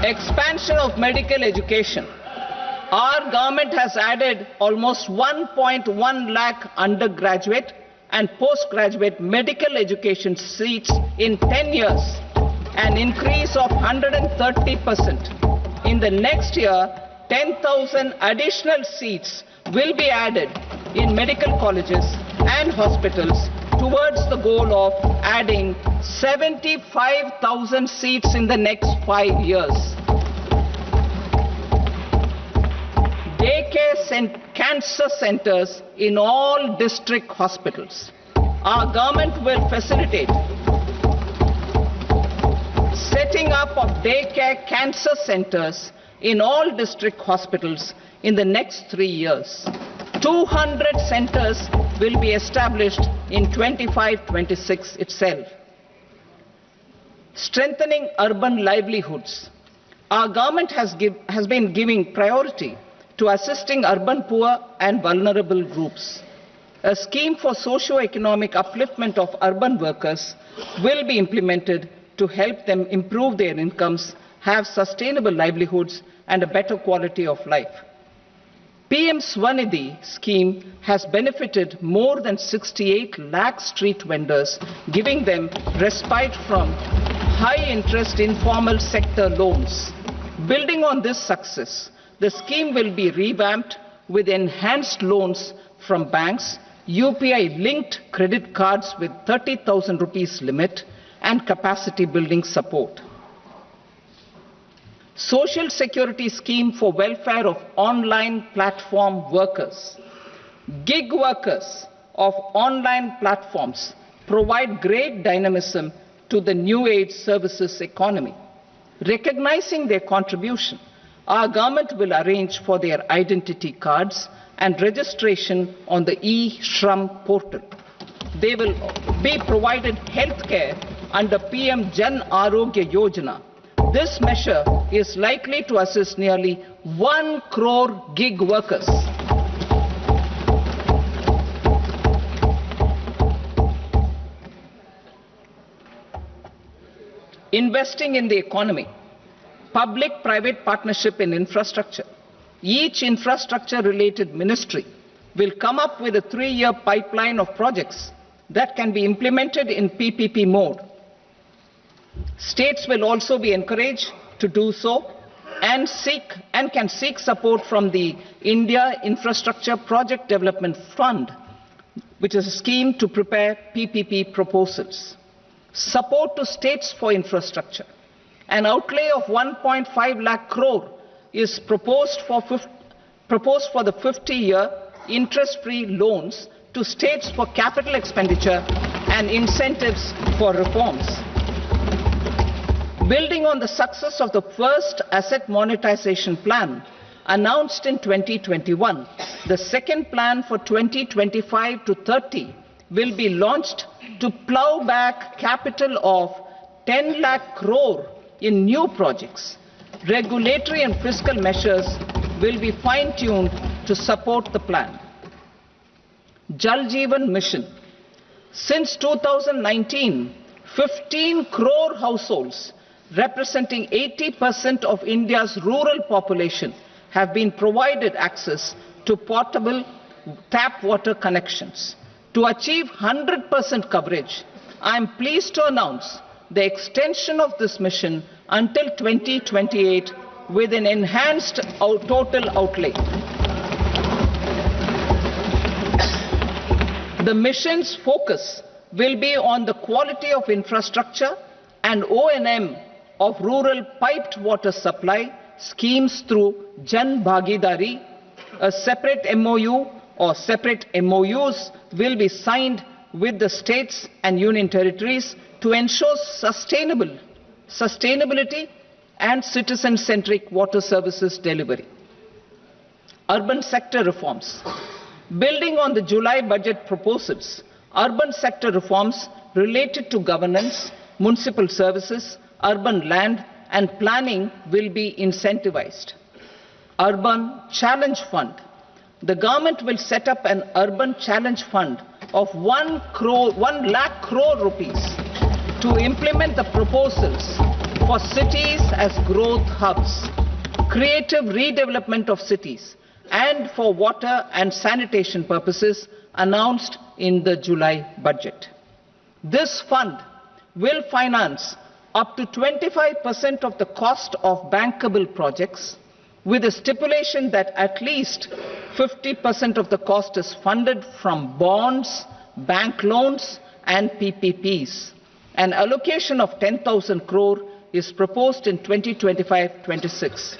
Expansion of medical education. Our government has added almost 1.1 lakh undergraduate and postgraduate medical education seats in 10 years, an increase of 130%. In the next year, 10,000 additional seats will be added in medical colleges and hospitals towards the goal of adding 75,000 seats in the next 5 years. Daycare cancer centers in all district hospitals. Our government will facilitate setting up of daycare cancer centers in all district hospitals in the next 3 years. 200 centers will be established in 25-26 itself. Strengthening urban livelihoods. Our government has been giving priority to assisting urban poor and vulnerable groups. A scheme for socio-economic upliftment of urban workers will be implemented to help them improve their incomes, have sustainable livelihoods and a better quality of life. PM Swanidhi scheme has benefited more than 68 lakh street vendors, giving them respite from high-interest informal sector loans. Building on this success, the scheme will be revamped with enhanced loans from banks, UPI-linked credit cards with 30,000 rupees limit, and capacity building support. Social Security Scheme for welfare of online platform workers. Gig workers of online platforms provide great dynamism to the new age services economy. Recognizing their contribution, our government will arrange for their identity cards and registration on the e-Shram portal. They will be provided health care under PM Jan Arogya Yojana. This measure is likely to assist nearly 1 crore gig workers. Investing in the economy. Public-private partnership in infrastructure. Each infrastructure-related ministry will come up with a 3-year pipeline of projects that can be implemented in PPP mode. States will also be encouraged to do so and can seek support from the India Infrastructure Project Development Fund, which is a scheme to prepare PPP proposals. Support to states for infrastructure. An outlay of 1.5 lakh crore is proposed for the 50-year interest-free loans to states for capital expenditure and incentives for reforms. Building on the success of the first asset monetization plan announced in 2021, the second plan for 2025 to 30 will be launched to plow back capital of 10 lakh crore in new projects. Regulatory and fiscal measures will be fine-tuned to support the plan. Jal Jeevan Mission. Since 2019, 15 crore households representing 80% of India's rural population have been provided access to portable tap water connections. To achieve 100% coverage, I am pleased to announce the extension of this mission until 2028 with an enhanced total outlay. The mission's focus will be on the quality of infrastructure and O&M of rural piped water supply schemes through Jan Bhagidari. A separate MOU or separate MOUs will be signed with the states and union territories to ensure sustainability and citizen-centric water services delivery. Urban sector reforms. Building on the July budget proposals, urban sector reforms related to governance, municipal services, urban land and planning will be incentivized. Urban Challenge Fund. The government will set up an Urban Challenge Fund of 1 lakh crore rupees to implement the proposals for cities as growth hubs, creative redevelopment of cities, and for water and sanitation purposes announced in the July budget. This fund will finance up to 25% of the cost of bankable projects, with a stipulation that at least 50% of the cost is funded from bonds, bank loans, and PPPs. An allocation of 10,000 crore is proposed in 2025-26.